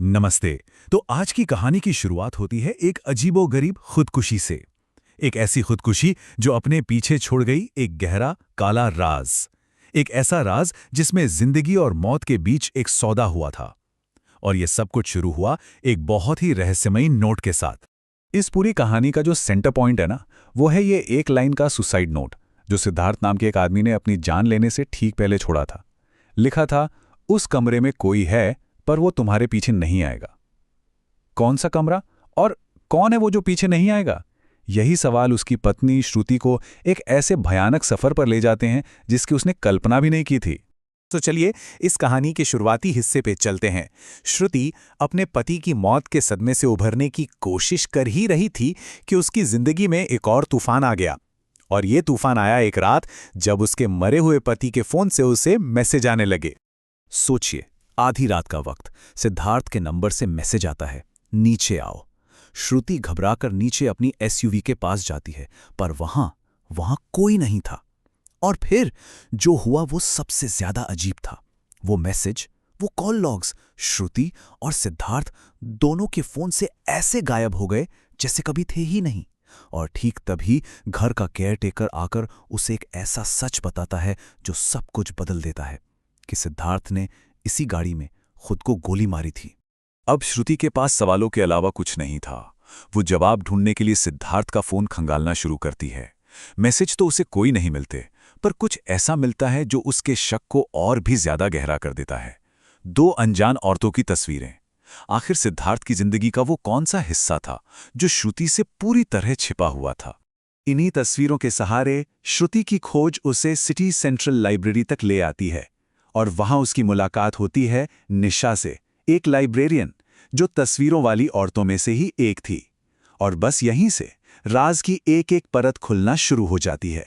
नमस्ते। तो आज की कहानी की शुरुआत होती है एक अजीबोगरीब खुदकुशी से। एक ऐसी खुदकुशी जो अपने पीछे छोड़ गई एक गहरा काला राज। एक ऐसा राज जिसमें जिंदगी और मौत के बीच एक सौदा हुआ था। और ये सब कुछ शुरू हुआ एक बहुत ही रहस्यमयी नोट के साथ। इस पूरी कहानी का जो सेंटर पॉइंट है ना, वो है ये एक लाइन का सुसाइड नोट जो सिद्धार्थ नाम के एक आदमी ने अपनी जान लेने से ठीक पहले छोड़ा था। लिखा था, उस कमरे में कोई है पर वो तुम्हारे पीछे नहीं आएगा। कौन सा कमरा और कौन है वो जो पीछे नहीं आएगा? यही सवाल उसकी पत्नी श्रुति को एक ऐसे भयानक सफर पर ले जाते हैं जिसकी उसने कल्पना भी नहीं की थी। तो चलिए इस कहानी के शुरुआती हिस्से पे चलते हैं। श्रुति अपने पति की मौत के सदमे से उभरने की कोशिश कर ही रही थी कि उसकी जिंदगी में एक और तूफान आ गया। और ये तूफान आया एक रात जब उसके मरे हुए पति के फोन से उसे मैसेज आने लगे। सोचिए, आधी रात का वक्त, सिद्धार्थ के नंबर से मैसेज आता है, नीचे आओ। श्रुति घबराकर नीचे अपनी एसयूवी के पास जाती है, पर वहां कोई नहीं था। और फिर जो हुआ वो सबसे ज्यादा अजीब था। वो मैसेज, वो कॉल लॉग्स, श्रुति और सिद्धार्थ दोनों के फोन से ऐसे गायब हो गए जैसे कभी थे ही नहीं। और ठीक तभी घर का केयरटेकर आकर उसे एक ऐसा सच बताता है जो सब कुछ बदल देता है, कि सिद्धार्थ ने इसी गाड़ी में खुद को गोली मारी थी। अब श्रुति के पास सवालों के अलावा कुछ नहीं था। वो जवाब ढूंढने के लिए सिद्धार्थ का फोन खंगालना शुरू करती है। मैसेज तो उसे कोई नहीं मिलते, पर कुछ ऐसा मिलता है जो उसके शक को और भी ज्यादा गहरा कर देता है। दो अनजान औरतों की तस्वीरें। आखिर सिद्धार्थ की जिंदगी का वो कौन सा हिस्सा था जो श्रुति से पूरी तरह छिपा हुआ था? इन्हीं तस्वीरों के सहारे श्रुति की खोज उसे सिटी सेंट्रल लाइब्रेरी तक ले आती है। और वहां उसकी मुलाकात होती है निशा से, एक लाइब्रेरियन जो तस्वीरों वाली औरतों में से ही एक थी। और बस यहीं से राज की एक एक परत खुलना शुरू हो जाती है।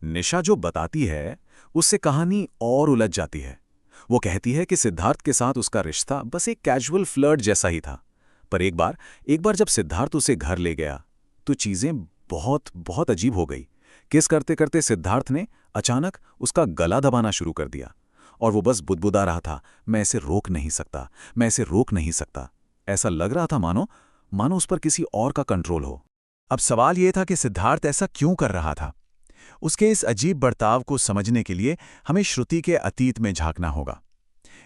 निशा जो बताती है उससे कहानी और उलझ जाती है। वो कहती है कि सिद्धार्थ के साथ उसका रिश्ता बस एक कैजुअल फ्लर्ट जैसा ही था। पर एक बार जब सिद्धार्थ उसे घर ले गया तो चीजें बहुत अजीब हो गई। किस करते करते सिद्धार्थ ने अचानक उसका गला दबाना शुरू कर दिया। और वो बस बुदबुदा रहा था, मैं इसे रोक नहीं सकता, मैं इसे रोक नहीं सकता। ऐसा लग रहा था मानो उस पर किसी और का कंट्रोल हो। अब सवाल यह था कि सिद्धार्थ ऐसा क्यों कर रहा था। उसके इस अजीब बर्ताव को समझने के लिए हमें श्रुति के अतीत में झांकना होगा।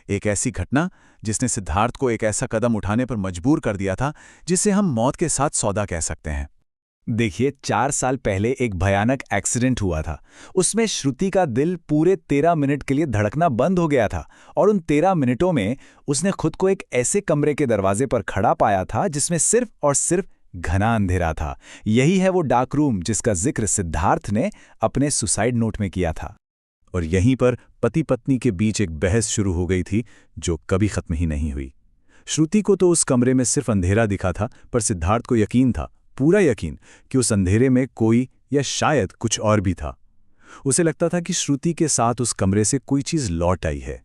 एक ऐसी घटना जिसने सिद्धार्थ को एक ऐसा कदम उठाने पर मजबूर कर दिया था जिसे हम मौत के साथ सौदा कह सकते हैं। देखिए, 4 साल पहले एक भयानक एक्सीडेंट हुआ था। उसमें श्रुति का दिल पूरे 13 मिनट के लिए धड़कना बंद हो गया था। और उन 13 मिनटों में उसने खुद को एक ऐसे कमरे के दरवाजे पर खड़ा पाया था जिसमें सिर्फ और सिर्फ घना अंधेरा था। यही है वो डार्क रूम जिसका जिक्र सिद्धार्थ ने अपने सुसाइड नोट में किया था। और यहीं पर पति पत्नी के बीच एक बहस शुरू हो गई थी जो कभी खत्म ही नहीं हुई। श्रुति को तो उस कमरे में सिर्फ अंधेरा दिखा था, पर सिद्धार्थ को यकीन था, पूरा यकीन, कि उस अंधेरे में कोई या शायद कुछ और भी था। उसे लगता था कि श्रुति के साथ उस कमरे से कोई चीज लौट आई है।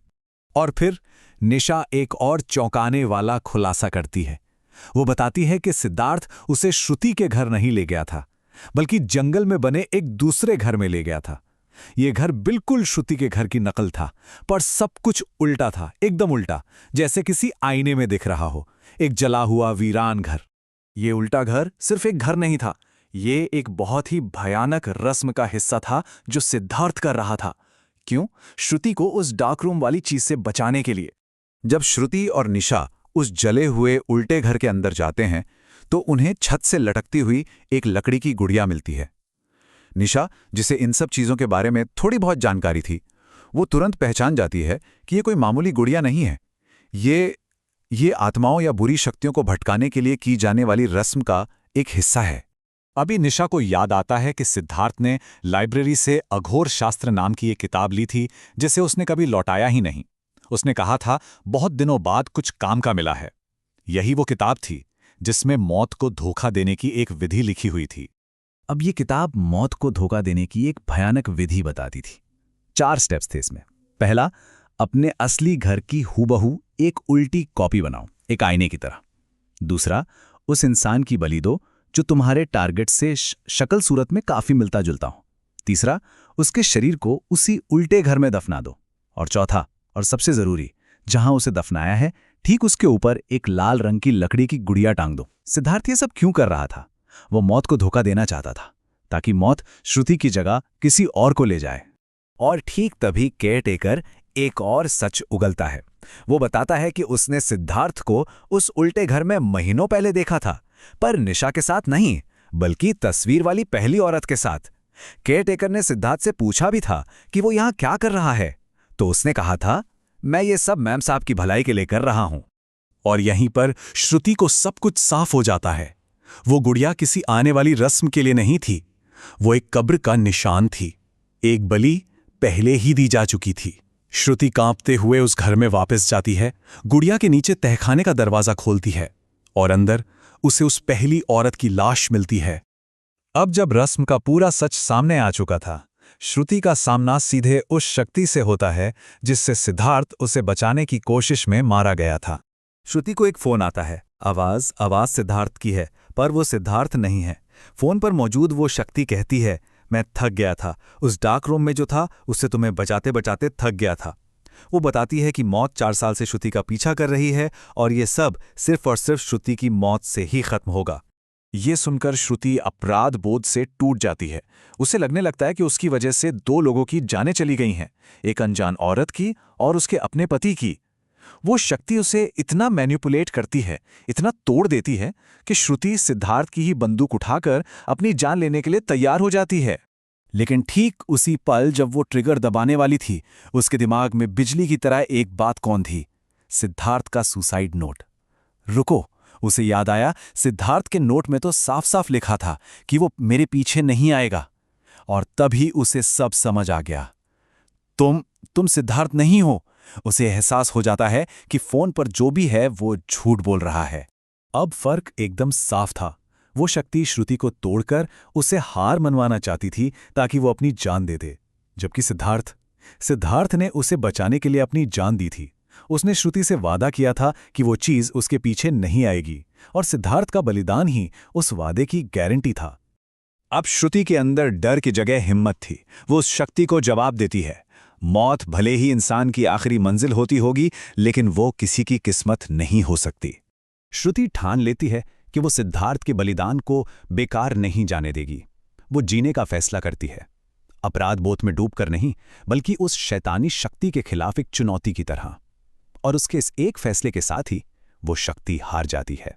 और फिर निशा एक और चौंकाने वाला खुलासा करती है। वो बताती है कि सिद्धार्थ उसे श्रुति के घर नहीं ले गया था, बल्कि जंगल में बने एक दूसरे घर में ले गया था। ये घर बिल्कुल श्रुति के घर की नकल था, पर सब कुछ उल्टा था, एकदम उल्टा, जैसे किसी आईने में दिख रहा हो। एक जला हुआ वीरान घर। ये उल्टा घर सिर्फ एक घर नहीं था, ये एक बहुत ही भयानक रस्म का हिस्सा था जो सिद्धार्थ कर रहा था। क्यों? श्रुति को उस डार्क रूम वाली चीज से बचाने के लिए। जब श्रुति और निशा उस जले हुए उल्टे घर के अंदर जाते हैं तो उन्हें छत से लटकती हुई एक लकड़ी की गुड़िया मिलती है। निशा, जिसे इन सब चीजों के बारे में थोड़ी बहुत जानकारी थी, वो तुरंत पहचान जाती है कि ये कोई मामूली गुड़िया नहीं है। ये आत्माओं या बुरी शक्तियों को भटकाने के लिए की जाने वाली रस्म का एक हिस्सा है। अभी निशा को याद आता है कि सिद्धार्थ ने लाइब्रेरी से अघोर शास्त्र नाम की एक किताब ली थी जिसे उसने कभी लौटाया ही नहीं। उसने कहा था, बहुत दिनों बाद कुछ काम का मिला है। यही वो किताब थी जिसमें मौत को धोखा देने की एक विधि लिखी हुई थी। अब ये किताब मौत को धोखा देने की एक भयानक विधि बताती थी। 4 स्टेप्स थे इसमें। पहला, अपने असली घर की हूबहू एक उल्टी कॉपी बनाओ, एक आईने की तरह। दूसरा, उस इंसान की बलि दो जो तुम्हारे टारगेट से शक्ल सूरत में काफी मिलता जुलता हो। तीसरा, उसके शरीर को उसी उल्टे घर में दफना दो। और चौथा और सबसे जरूरी, जहां उसे दफनाया है ठीक उसके ऊपर एक लाल रंग की लकड़ी की गुड़िया टांग दो। सिद्धार्थ ये सब क्यों कर रहा था? वो मौत को धोखा देना चाहता था, ताकि मौत श्रुति की जगह किसी और को ले जाए। और ठीक तभी केयरटेकर एक और सच उगलता है। वो बताता है कि उसने सिद्धार्थ को उस उल्टे घर में महीनों पहले देखा था, पर निशा के साथ नहीं, बल्कि तस्वीर वाली पहली औरत के साथ। केयरटेकर ने सिद्धार्थ से पूछा भी था कि वो यहाँ क्या कर रहा है, तो उसने कहा था, मैं ये सब मैम साहब की भलाई के लिए कर रहा हूं। और यहीं पर श्रुति को सब कुछ साफ हो जाता है। वो गुड़िया किसी आने वाली रस्म के लिए नहीं थी, वो एक कब्र का निशान थी। एक बलि पहले ही दी जा चुकी थी। श्रुति कांपते हुए उस घर में वापस जाती है, गुड़िया के नीचे तहखाने का दरवाजा खोलती है और अंदर उसे उस पहली औरत की लाश मिलती है। अब जब रस्म का पूरा सच सामने आ चुका था, श्रुति का सामना सीधे उस शक्ति से होता है जिससे सिद्धार्थ उसे बचाने की कोशिश में मारा गया था। श्रुति को एक फोन आता है। आवाज सिद्धार्थ की है, पर वो सिद्धार्थ नहीं है। फोन पर मौजूद वो शक्ति कहती है, मैं थक गया था, उस डार्क रूम में जो था उससे तुम्हें बचाते बचाते थक गया था। वो बताती है कि मौत 4 साल से श्रुति का पीछा कर रही है और ये सब सिर्फ और सिर्फ श्रुति की मौत से ही खत्म होगा। ये सुनकर श्रुति अपराध बोध से टूट जाती है। उसे लगने लगता है कि उसकी वजह से 2 लोगों की जानें चली गई हैं, एक अनजान औरत की और उसके अपने पति की। वो शक्ति उसे इतना मैनिपुलेट करती है, इतना तोड़ देती है कि श्रुति सिद्धार्थ की ही बंदूक उठाकर अपनी जान लेने के लिए तैयार हो जाती है। लेकिन ठीक उसी पल जब वो ट्रिगर दबाने वाली थी, उसके दिमाग में बिजली की तरह एक बात कौन थी? सिद्धार्थ का सुसाइड नोट। रुको, उसे याद आया, सिद्धार्थ के नोट में तो साफ साफ लिखा था कि वो मेरे पीछे नहीं आएगा। और तभी उसे सब समझ आ गया। तुम सिद्धार्थ नहीं हो। उसे एहसास हो जाता है कि फोन पर जो भी है वो झूठ बोल रहा है। अब फर्क एकदम साफ था। वो शक्ति श्रुति को तोड़कर उसे हार मनवाना चाहती थी ताकि वो अपनी जान दे दे, जबकि सिद्धार्थ ने उसे बचाने के लिए अपनी जान दी थी। उसने श्रुति से वादा किया था कि वो चीज उसके पीछे नहीं आएगी, और सिद्धार्थ का बलिदान ही उस वादे की गारंटी था। अब श्रुति के अंदर डर की जगह हिम्मत थी। वो उस शक्ति को जवाब देती है, मौत भले ही इंसान की आखिरी मंजिल होती होगी, लेकिन वो किसी की किस्मत नहीं हो सकती। श्रुति ठान लेती है कि वो सिद्धार्थ के बलिदान को बेकार नहीं जाने देगी। वो जीने का फैसला करती है, अपराध बोध में डूबकर नहीं, बल्कि उस शैतानी शक्ति के खिलाफ एक चुनौती की तरह। और उसके इस एक फैसले के साथ ही वो शक्ति हार जाती है।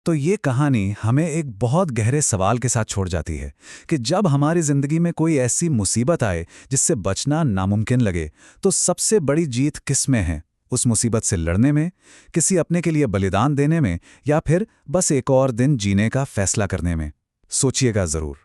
तो ये कहानी हमें एक बहुत गहरे सवाल के साथ छोड़ जाती है कि जब हमारी जिंदगी में कोई ऐसी मुसीबत आए जिससे बचना नामुमकिन लगे, तो सबसे बड़ी जीत किस में है? उस मुसीबत से लड़ने में, किसी अपने के लिए बलिदान देने में, या फिर बस एक और दिन जीने का फैसला करने में? सोचिएगा जरूर।